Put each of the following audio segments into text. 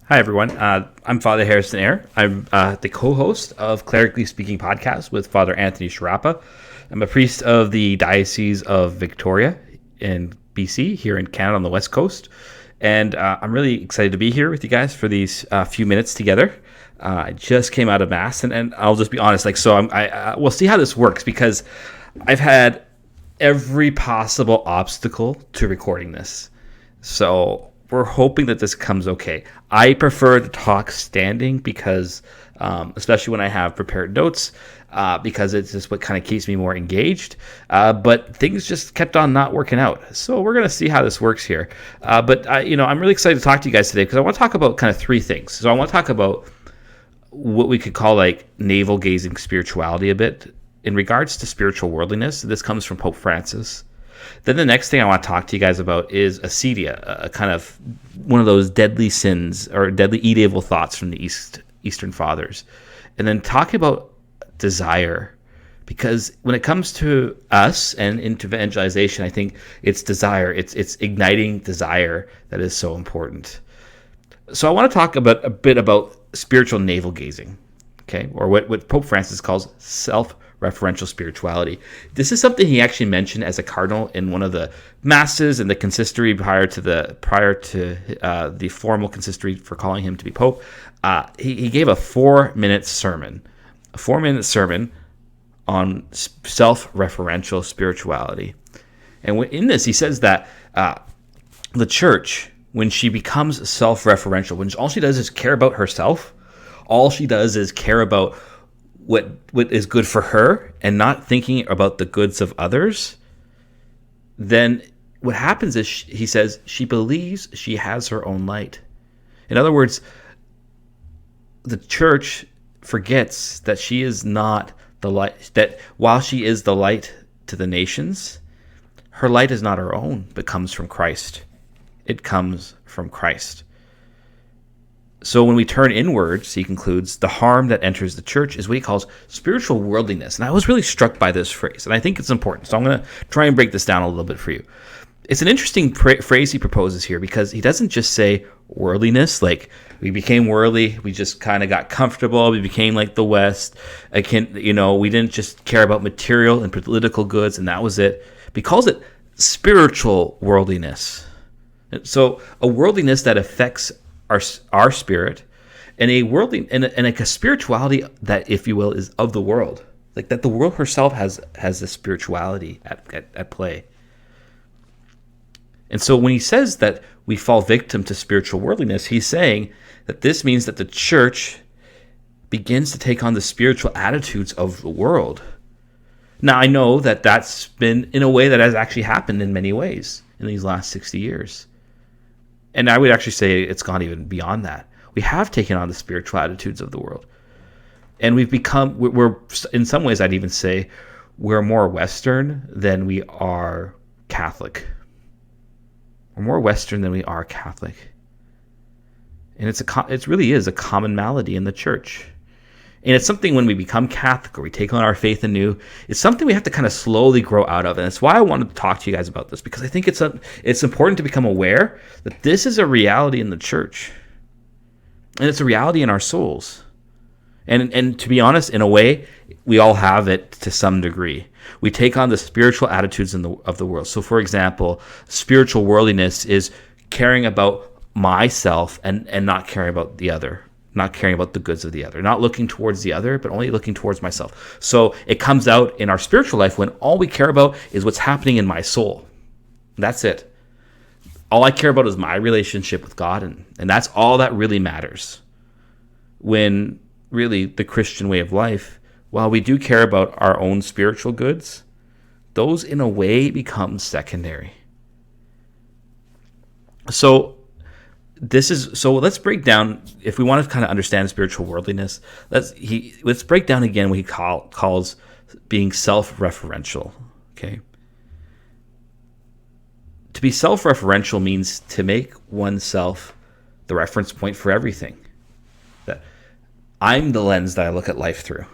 Hi, everyone. I'm Father Harrison Ayre. I'm the co-host of Clerically Speaking podcast with Father Anthony Sharapa. I'm a priest of the Diocese of Victoria in BC, here in Canada on the West Coast. And I'm really excited to be here with you guys for these few minutes together. I just came out of Mass, and I'll just be honest. We'll see how this works because I've had every possible obstacle to recording this. So we're hoping that this comes okay. I prefer to talk standing because, especially when I have prepared notes, because it's just what kind of keeps me more engaged. But things just kept on not working out. So we're going to see how this works here. I'm really excited to talk to you guys today because I want to talk about kind of three things. So I want to talk about what we could call like navel gazing spirituality a bit in regards to spiritual worldliness. This comes from Pope Francis. Then the next thing I want to talk to you guys about is acedia, a kind of one of those deadly sins or deadly evil thoughts from the Eastern Fathers. And then talking about desire, because when it comes to us and into evangelization, I think it's desire, it's igniting desire that is so important. So I want to talk about a bit about spiritual navel gazing, okay, or what Pope Francis calls self-referential spirituality. This is something he actually mentioned as a cardinal in one of the masses and the consistory prior to the formal consistory for calling him to be pope. He gave a 4-minute sermon, on self-referential spirituality, and in this he says that the church, when she becomes self-referential, when all she does is care about herself, all she does is care about what is good for her and not thinking about the goods of others, then what happens is, he says, she believes she has her own light. In other words, the church forgets that she is not the light, that while she is the light to the nations, her light is not her own, but comes from Christ. It comes from Christ. So when we turn inwards, he concludes, the harm that enters the church is what he calls spiritual worldliness. And I was really struck by this phrase, and I think it's important. So I'm going to try and break this down a little bit for you. It's an interesting phrase he proposes here, because he doesn't just say worldliness, like we became worldly, we just kind of got comfortable, we became like the West. We didn't just care about material and political goods, and that was it. But he calls it spiritual worldliness. So a worldliness that affects our spirit, and a worldly and like a spirituality that, if you will, is of the world, like that the world herself has a spirituality at play. And so when he says that we fall victim to spiritual worldliness, he's saying that this means that the church begins to take on the spiritual attitudes of the world. Now, I know that that's been in a way that has actually happened in many ways in these last 60 years. And I would actually say it's gone even beyond that. We have taken on the spiritual attitudes of the world. And we're in some ways, I'd even say, we're more Western than we are Catholic. We're more Western than we are Catholic. And it really is a common malady in the church. And it's something when we become Catholic or we take on our faith anew, it's something we have to kind of slowly grow out of. And that's why I wanted to talk to you guys about this, because I think it's important to become aware that this is a reality in the church. And it's a reality in our souls. And to be honest, in a way, we all have it to some degree. We take on the spiritual attitudes of the world. So, for example, spiritual worldliness is caring about myself and not caring about the other. Not caring about the goods of the other, not looking towards the other, but only looking towards myself. So it comes out in our spiritual life when all we care about is what's happening in my soul. That's it. All I care about is my relationship with God, and that's all that really matters. When really the Christian way of life, while we do care about our own spiritual goods, those in a way become secondary. So let's break down, if we want to kind of understand spiritual worldliness, let's break down again what he calls being self-referential. Okay, to be self-referential means to make oneself the reference point for everything. That I'm the lens that I look at life through.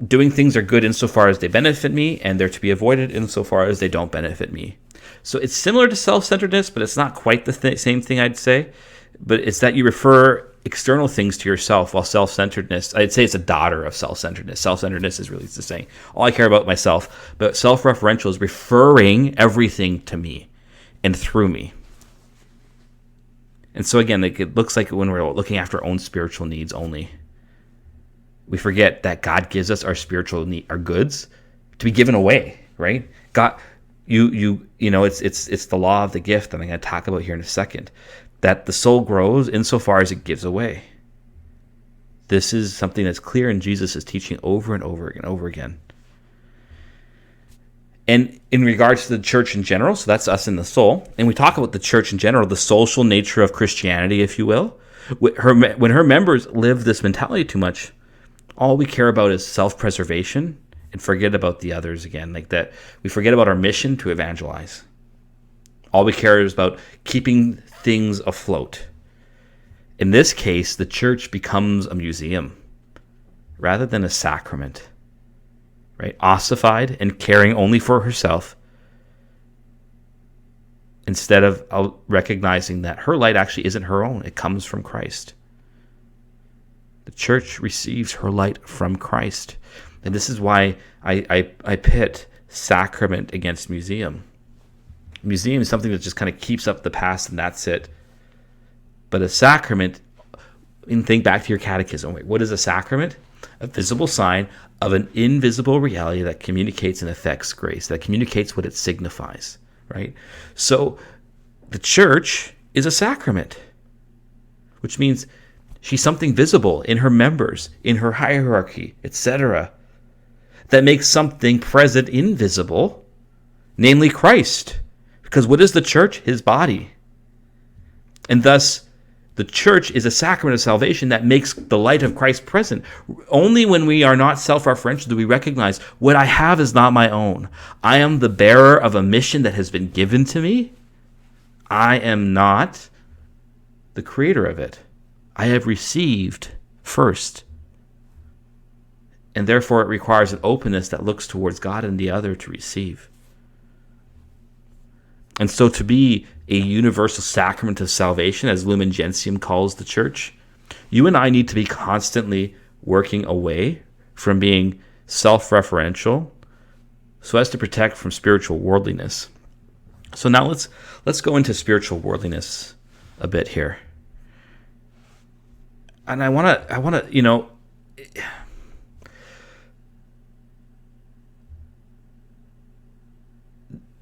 Doing things are good insofar as they benefit me, and they're to be avoided insofar as they don't benefit me. So it's similar to self-centeredness, but it's not quite the same thing, I'd say. but it's that you refer external things to yourself, while self-centeredness, I'd say it's a daughter of self-centeredness. Self-centeredness is really the saying, all I care about myself, but self-referential is referring everything to me and through me. And so again, it looks like when we're looking after our own spiritual needs only, we forget that God gives us our spiritual need, our goods, to be given away, right? God, you know, it's the law of the gift that I'm going to talk about here in a second, that the soul grows insofar as it gives away. This is something that's clear in Jesus' teaching over and over and over again. And in regards to the church in general, so that's us in the soul, and we talk about the church in general, the social nature of Christianity, if you will. When her members live this mentality too much, all we care about is self-preservation and forget about the others again. Like that, we forget about our mission to evangelize. All we care is about keeping things afloat. In this case, the church becomes a museum rather than a sacrament, right? Ossified and caring only for herself, instead of recognizing that her light actually isn't her own. It comes from Christ. The church receives her light from Christ. And this is why I pit sacrament against museum. Museum is something that just kind of keeps up the past and that's it. But a sacrament, and think back to your catechism. Wait, what is a sacrament? A visible sign of an invisible reality that communicates and affects grace, that communicates what it signifies, right? So the church is a sacrament, which means she's something visible in her members, in her hierarchy, etc., that makes something present invisible, namely Christ. Because what is the church? His body. And thus, the church is a sacrament of salvation that makes the light of Christ present. Only when we are not self-referential do we recognize what I have is not my own. I am the bearer of a mission that has been given to me. I am not the creator of it. I have received first. And therefore it requires an openness that looks towards God and the other to receive. And so to be a universal sacrament of salvation, as Lumen Gentium calls the church, you and I need to be constantly working away from being self-referential so as to protect from spiritual worldliness. So now let's go into spiritual worldliness a bit here. And I want to, you know,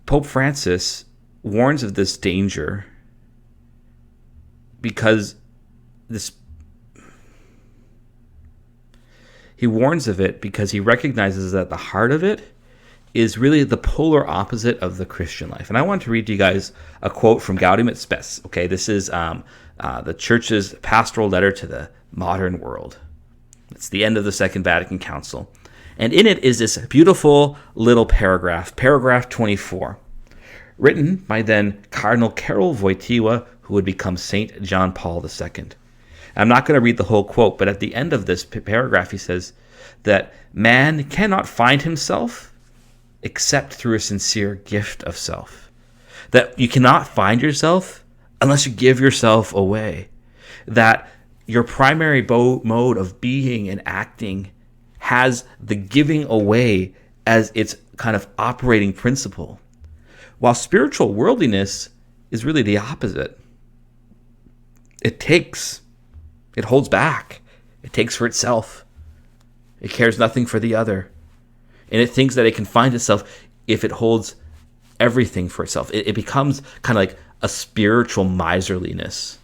Pope Francis warns of this danger because he warns of it because he recognizes that the heart of it is really the polar opposite of the Christian life. And I want to read to you guys a quote from Gaudium et Spes. Okay, this is the church's pastoral letter to the modern world. It's the end of the Second Vatican Council. And in it is this beautiful little paragraph 24, written by then Cardinal Karol Wojtyła, who would become Saint John Paul II. I'm not going to read the whole quote, but at the end of this paragraph he says that man cannot find himself except through a sincere gift of self. That you cannot find yourself unless you give yourself away. That your primary mode of being and acting has the giving away as its kind of operating principle. While spiritual worldliness is really the opposite. It takes, it holds back, it takes for itself. It cares nothing for the other. And it thinks that it can find itself if it holds everything for itself. It becomes kind of like a spiritual miserliness,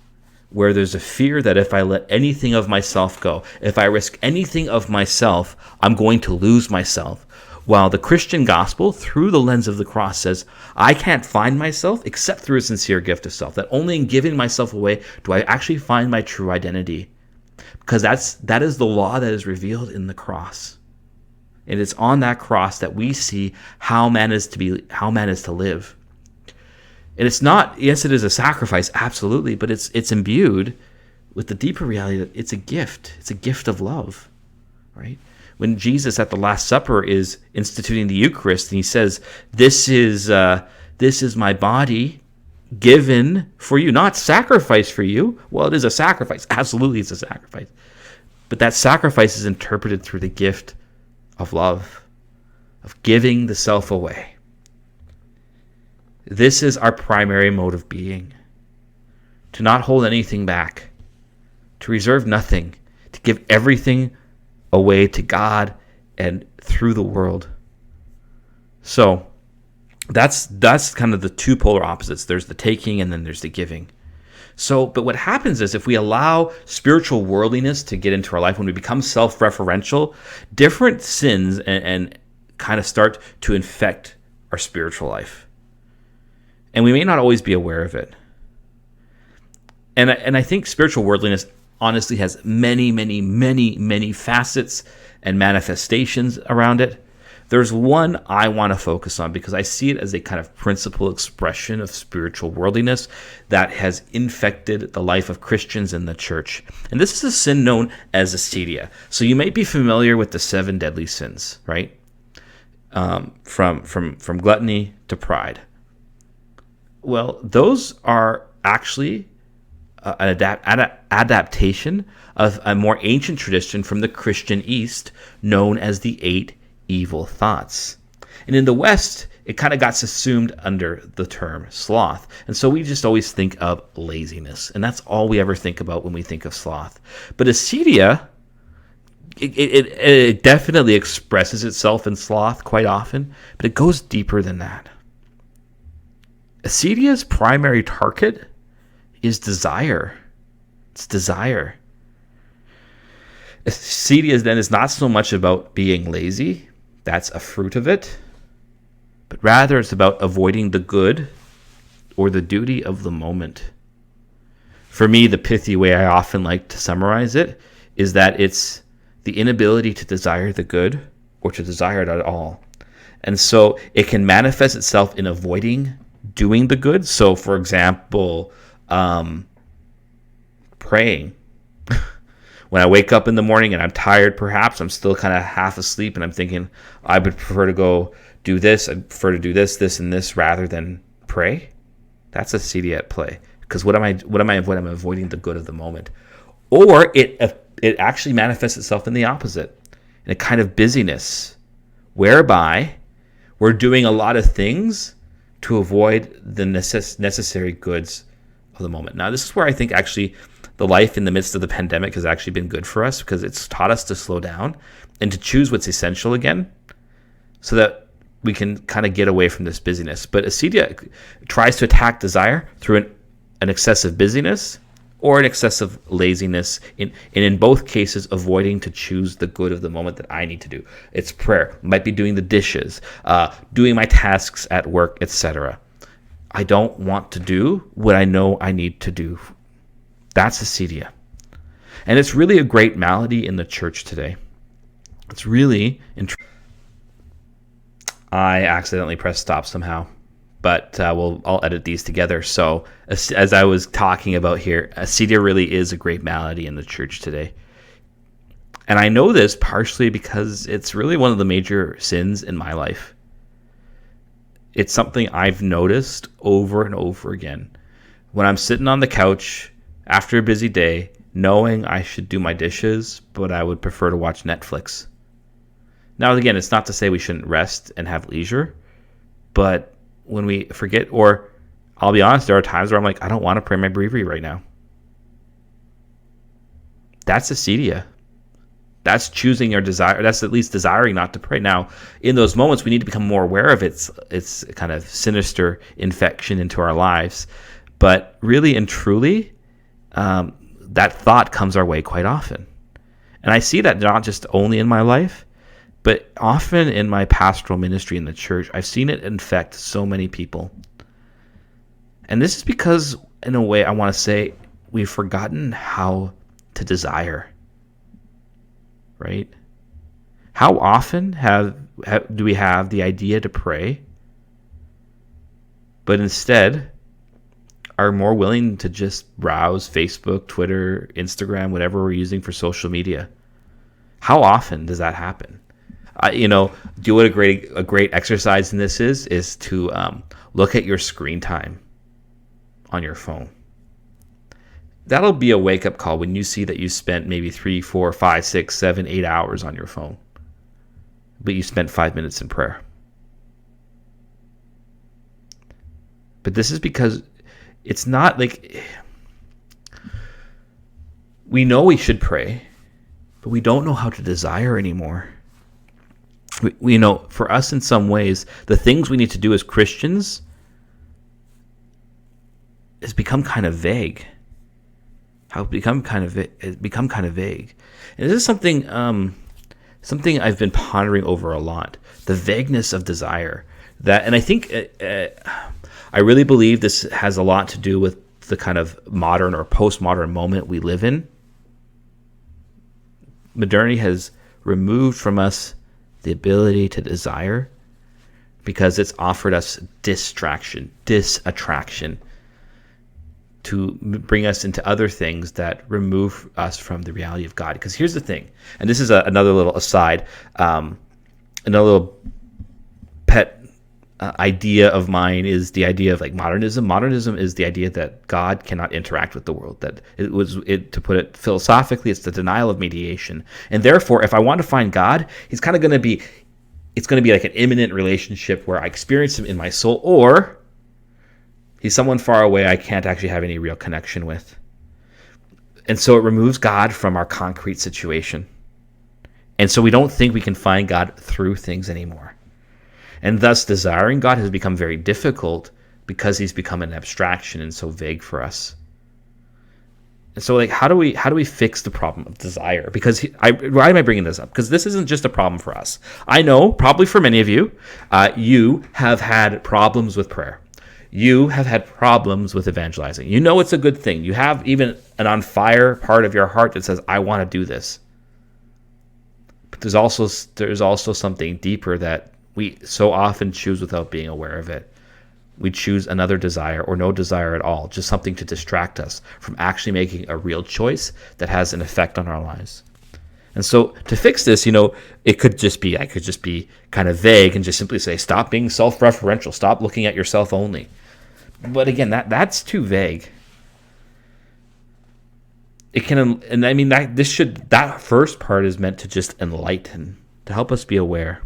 where there's a fear that if I let anything of myself go, if I risk anything of myself, I'm going to lose myself. While the Christian gospel, through the lens of the cross, says, I can't find myself except through a sincere gift of self. That only in giving myself away do I actually find my true identity. Because that is the law that is revealed in the cross. And it's on that cross that we see how man is to live. And it's not, yes, it is a sacrifice, absolutely, but it's imbued with the deeper reality that it's a gift. It's a gift of love, right? When Jesus at the Last Supper is instituting the Eucharist and he says, this is my body given for you, not sacrificed for you. Well, it is a sacrifice. Absolutely, it's a sacrifice. But that sacrifice is interpreted through the gift of love, of giving the self away. This is our primary mode of being. To not hold anything back, to reserve nothing, to give everything away to God and through the world. So that's kind of the two polar opposites. There's the taking and then there's the giving. So, but what happens is if we allow spiritual worldliness to get into our life, when we become self-referential, different sins and kind of start to infect our spiritual life. And we may not always be aware of it. And I think spiritual worldliness honestly has many, many, many, many facets and manifestations around it. There's one I want to focus on because I see it as a kind of principal expression of spiritual worldliness that has infected the life of Christians in the church. And this is a sin known as acedia. So you might be familiar with the 7 deadly sins, right? From gluttony to pride. Well, those are actually an adaptation of a more ancient tradition from the Christian East known as the 8 evil thoughts. And in the West, it kind of got subsumed under the term sloth. And so we just always think of laziness. And that's all we ever think about when we think of sloth. But acedia, it definitely expresses itself in sloth quite often, but it goes deeper than that. Acedia's primary target is desire. It's desire. Acedia then is not so much about being lazy. That's a fruit of it. But rather it's about avoiding the good or the duty of the moment. For me, the pithy way I often like to summarize it is that it's the inability to desire the good or to desire it at all. And so it can manifest itself in avoiding doing the good. So, for example, praying. When I wake up in the morning and I'm tired, perhaps, I'm still kind of half asleep and I'm thinking, I would prefer to go do this. I'd prefer to do this, this, and this rather than pray. That's acedia at play. Because what am I avoiding? I'm avoiding the good of the moment. Or it actually manifests itself in the opposite, in a kind of busyness, whereby we're doing a lot of things to avoid the necessary goods of the moment. Now, this is where I think actually the life in the midst of the pandemic has actually been good for us because it's taught us to slow down and to choose what's essential again so that we can kind of get away from this busyness. But acedia tries to attack desire through an excessive busyness or an excessive laziness, and in both cases avoiding to choose the good of the moment that I need to do. It's prayer, might be doing the dishes, doing my tasks at work, etc. I don't want to do what I know I need to do. That's acedia. And it's really a great malady in the church today. It's really... I accidentally pressed stop somehow, but I'll edit these together. So as I was talking about here, acedia really is a great malady in the church today. And I know this partially because it's really one of the major sins in my life. It's something I've noticed over and over again. When I'm sitting on the couch after a busy day, knowing I should do my dishes, but I would prefer to watch Netflix. Now, again, it's not to say we shouldn't rest and have leisure, but when we forget, or I'll be honest, there are times where I'm like, I don't want to pray my breviary right now. That's acedia. That's choosing your desire. That's at least desiring not to pray. Now, in those moments, we need to become more aware of its kind of sinister infection into our lives. But really and truly, that thought comes our way quite often. And I see that not just only in my life, but often in my pastoral ministry in the church. I've seen it infect so many people. And this is because, in a way, I want to say we've forgotten how to desire. Right? How often do we have the idea to pray, but instead are more willing to just browse Facebook, Twitter, Instagram, whatever we're using for social media? How often does that happen? Do you know what a great exercise in this is to look at your screen time. on your phone. That'll be a wake-up call when you see that you spent maybe 3, 4, 5, 6, 7, 8 hours on your phone, but you spent 5 minutes in prayer. But this is because it's not like we know we should pray, but we don't know how to desire anymore. We know, for us in some ways, the things we need to do as Christians has become kind of vague. It's become kind of vague. And this is something I've been pondering over a lot. The vagueness of desire. And I think I really believe this has a lot to do with the kind of modern or postmodern moment we live in. Modernity has removed from us the ability to desire because it's offered us distraction, disattraction, to bring us into other things that remove us from the reality of God. Because here's the thing, and this is another little aside, another little pet idea of mine is the idea of like modernism. Modernism is the idea that God cannot interact with the world. That to put it philosophically, it's the denial of mediation. And therefore, if I want to find God, it's going to be like an imminent relationship where I experience him in my soul, or he's someone far away I can't actually have any real connection with. And so it removes God from our concrete situation. And so we don't think we can find God through things anymore. And thus desiring God has become very difficult because he's become an abstraction and so vague for us. And so like how do we fix the problem of desire? Because why am I bringing this up? Because this isn't just a problem for us. I know probably for many of you, you have had problems with prayer. You have had problems with evangelizing. You know it's a good thing. You have even an on fire part of your heart that says, I want to do this. But there's also something deeper that we so often choose without being aware of it. We choose another desire or no desire at all, just something to distract us from actually making a real choice that has an effect on our lives. And so to fix this, I could just be kind of vague and just simply say, stop being self-referential, stop looking at yourself only. But again, that's too vague. It can, and I mean that first part is meant to just enlighten, to help us be aware.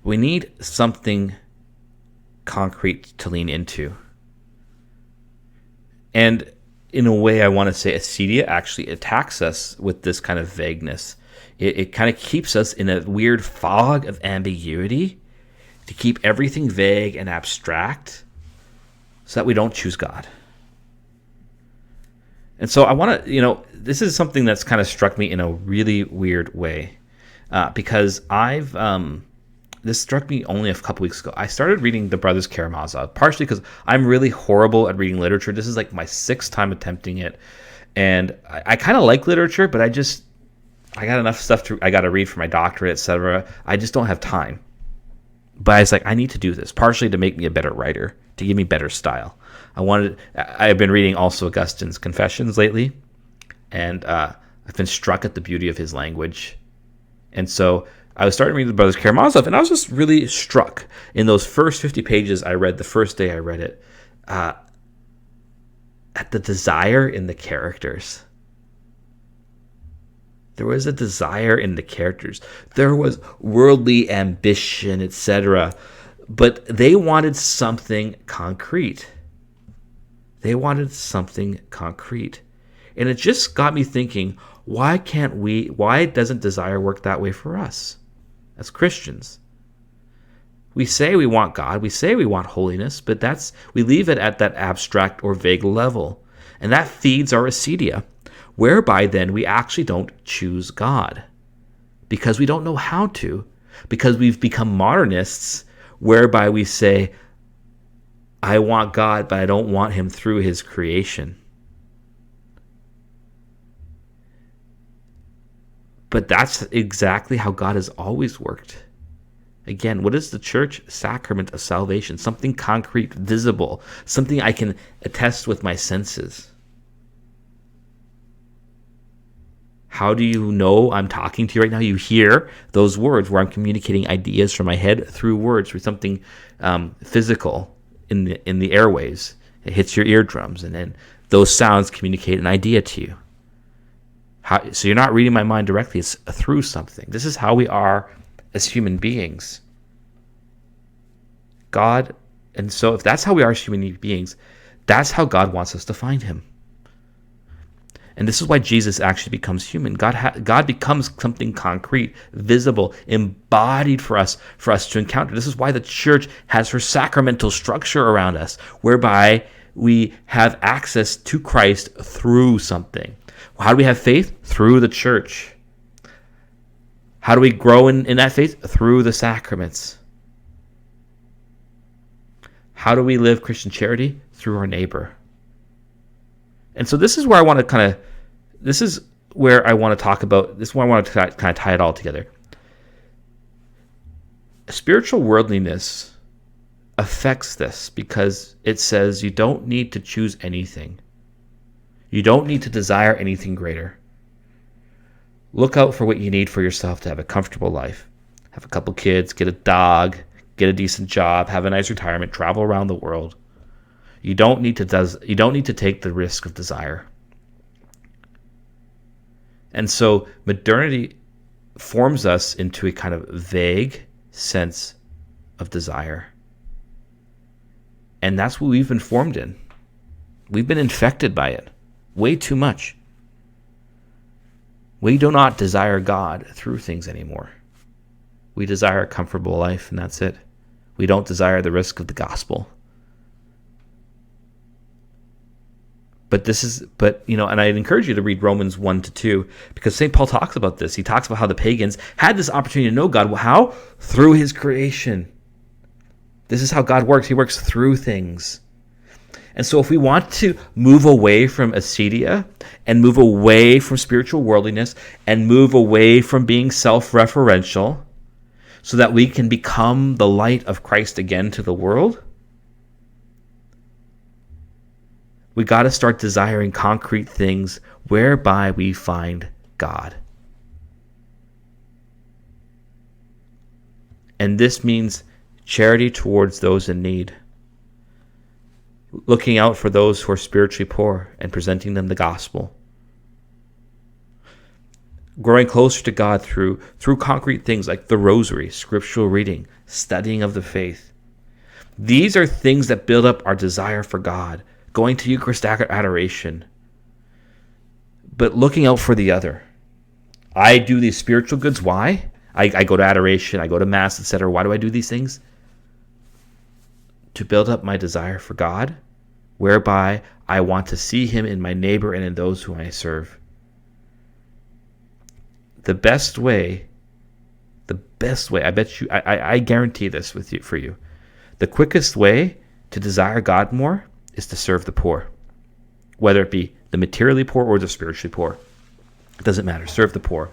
We need something concrete to lean into. And in a way, I want to say acedia actually attacks us with this kind of vagueness. It kind of keeps us in a weird fog of ambiguity to keep everything vague and abstract so that we don't choose God. And so I want to, this is something that's kind of struck me in a really weird way because this struck me only a couple weeks ago. I started reading The Brothers Karamazov, partially because I'm really horrible at reading literature. This is like my 6th time attempting it. And I kind of like literature, but I got enough stuff I got to read for my doctorate, etc. I just don't have time. But I was like, I need to do this, partially to make me a better writer, to give me better style. I've been reading also Augustine's Confessions lately, and I've been struck at the beauty of his language. And so I was starting reading The Brothers Karamazov, and I was just really struck in those first 50 pages I read the first day I read it, at the desire in the characters. There was a desire in the characters. There was worldly ambition, etc. But they wanted something concrete. And it just got me thinking, why doesn't desire work that way for us as Christians? We say we want God, we say we want holiness, but we leave it at that abstract or vague level. And that feeds our acedia, whereby then we actually don't choose God because we don't know how to, because we've become modernists, whereby we say, I want God, but I don't want him through his creation. But that's exactly how God has always worked. Again, what is the church? Sacrament of salvation, something concrete, visible, something I can attest with my senses. How do you know I'm talking to you right now? You hear those words where I'm communicating ideas from my head through words, through something physical in the airways, It hits your eardrums, and then those sounds communicate an idea to you. So you're not reading my mind directly, it's through something. This is how we are as human beings. God, and so if that's how we are as human beings, that's how God wants us to find him. And this is why Jesus actually becomes human. God becomes something concrete, visible, embodied for us to encounter. This is why the church has her sacramental structure around us, whereby we have access to Christ through something. How do we have faith? Through the church. How do we grow in that faith? Through the sacraments. How do we live Christian charity? Through our neighbor. And so this is where I want to talk about, this is where I want to kind of tie it all together. Spiritual worldliness affects this because it says you don't need to choose anything. You don't need to desire anything greater. Look out for what you need for yourself to have a comfortable life. Have a couple kids, get a dog, get a decent job, have a nice retirement, travel around the world. You don't need to take the risk of desire. And so modernity forms us into a kind of vague sense of desire. And that's what we've been formed in. We've been infected by it way too much. We do not desire God through things anymore. We desire a comfortable life, and that's it. We don't desire the risk of the gospel. And I'd encourage you to read Romans 1-2, because St. Paul talks about this. He talks about how the pagans had this opportunity to know God. How? Through his creation. This is how God works. He works through things. And so if we want to move away from acedia and move away from spiritual worldliness and move away from being self-referential so that we can become the light of Christ again to the world, we got to start desiring concrete things whereby we find God. And this means charity towards those in need, looking out for those who are spiritually poor and presenting them the gospel, growing closer to God through concrete things like the rosary, scriptural reading, studying of the faith. These are things that build up our desire for God, going to Eucharistic adoration, but looking out for the other. I do these spiritual goods. Why? I go to adoration, I go to Mass, etc. Why do I do these things? To build up my desire for God, whereby I want to see him in my neighbor and in those whom I serve. The best way, I bet you, I guarantee this for you. The quickest way to desire God more is to serve the poor, whether it be the materially poor or the spiritually poor. It doesn't matter. Serve the poor.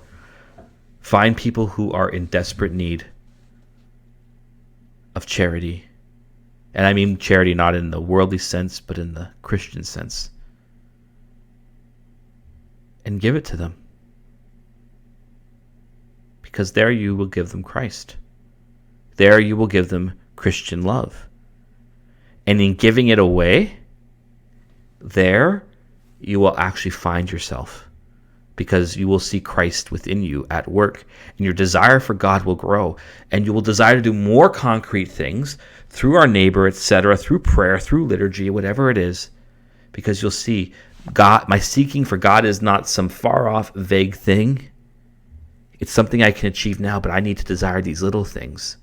Find people who are in desperate need of charity. And I mean charity not in the worldly sense, but in the Christian sense. And give it to them. Because there you will give them Christ. There you will give them Christian love. And in giving it away, there you will actually find yourself, because you will see Christ within you at work, and your desire for God will grow, and you will desire to do more concrete things through our neighbor, etc., through prayer, through liturgy, whatever it is, because you'll see God. My seeking for God is not some far off vague thing. It's something I can achieve now, but I need to desire these little things,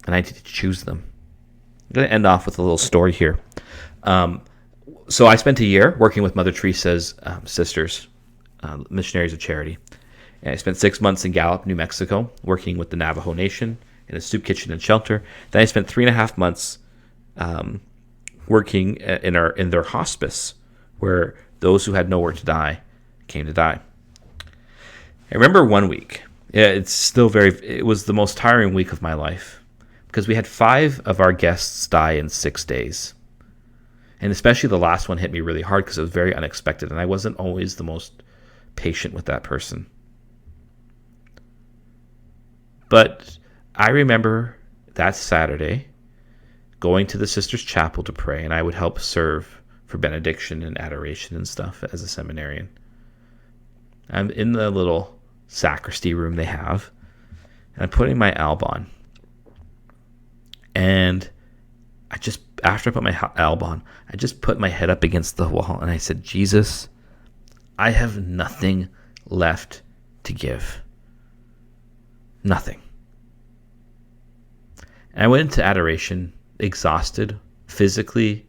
and I need to choose them. I'm going to end off with a little story here. So I spent a year working with Mother Teresa's sisters, missionaries of charity. And I spent 6 months in Gallup, New Mexico, working with the Navajo Nation in a soup kitchen and shelter. Then I spent 3.5 months working in their hospice, where those who had nowhere to die came to die. I remember one week. It was the most tiring week of my life, because we had 5 of our guests die in 6 days. And especially the last one hit me really hard because it was very unexpected, and I wasn't always the most patient with that person. But I remember that Saturday going to the sisters' chapel to pray, and I would help serve for benediction and adoration and stuff as a seminarian. I'm in the little sacristy room they have, and I'm putting my alb on. And after I put my alb on, I just put my head up against the wall and I said, Jesus, I have nothing left to give. Nothing. And I went into adoration exhausted, physically,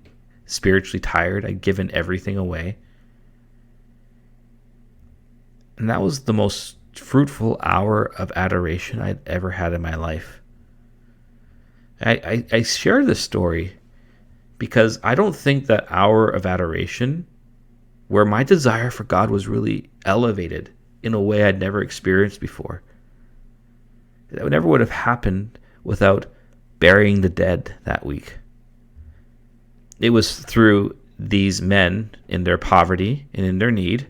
spiritually tired. I'd given everything away. And that was the most fruitful hour of adoration I'd ever had in my life. I share this story because I don't think that hour of adoration, where my desire for God was really elevated in a way I'd never experienced before, that never would have happened without burying the dead that week. It was through these men in their poverty and in their need,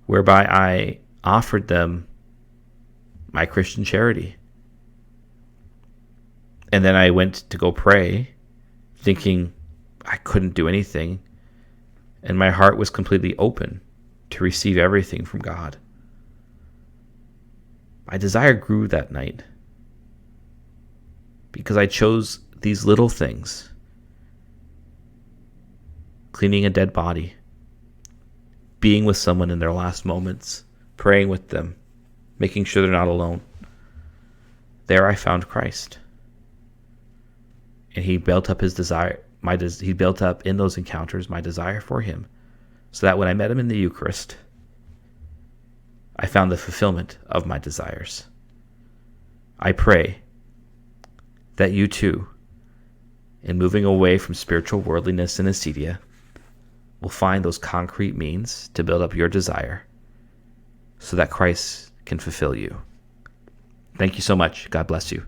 whereby I offered them my Christian charity. And then I went to go pray, thinking I couldn't do anything, and my heart was completely open to receive everything from God. My desire grew that night because I chose these little things: cleaning a dead body, being with someone in their last moments, praying with them, making sure they're not alone. There I found Christ. And he built up his desire. He built up in those encounters my desire for him, so that when I met him in the Eucharist, I found the fulfillment of my desires. I pray that you too, in moving away from spiritual worldliness and acedia, will find those concrete means to build up your desire so that Christ can fulfill you. Thank you so much. God bless you.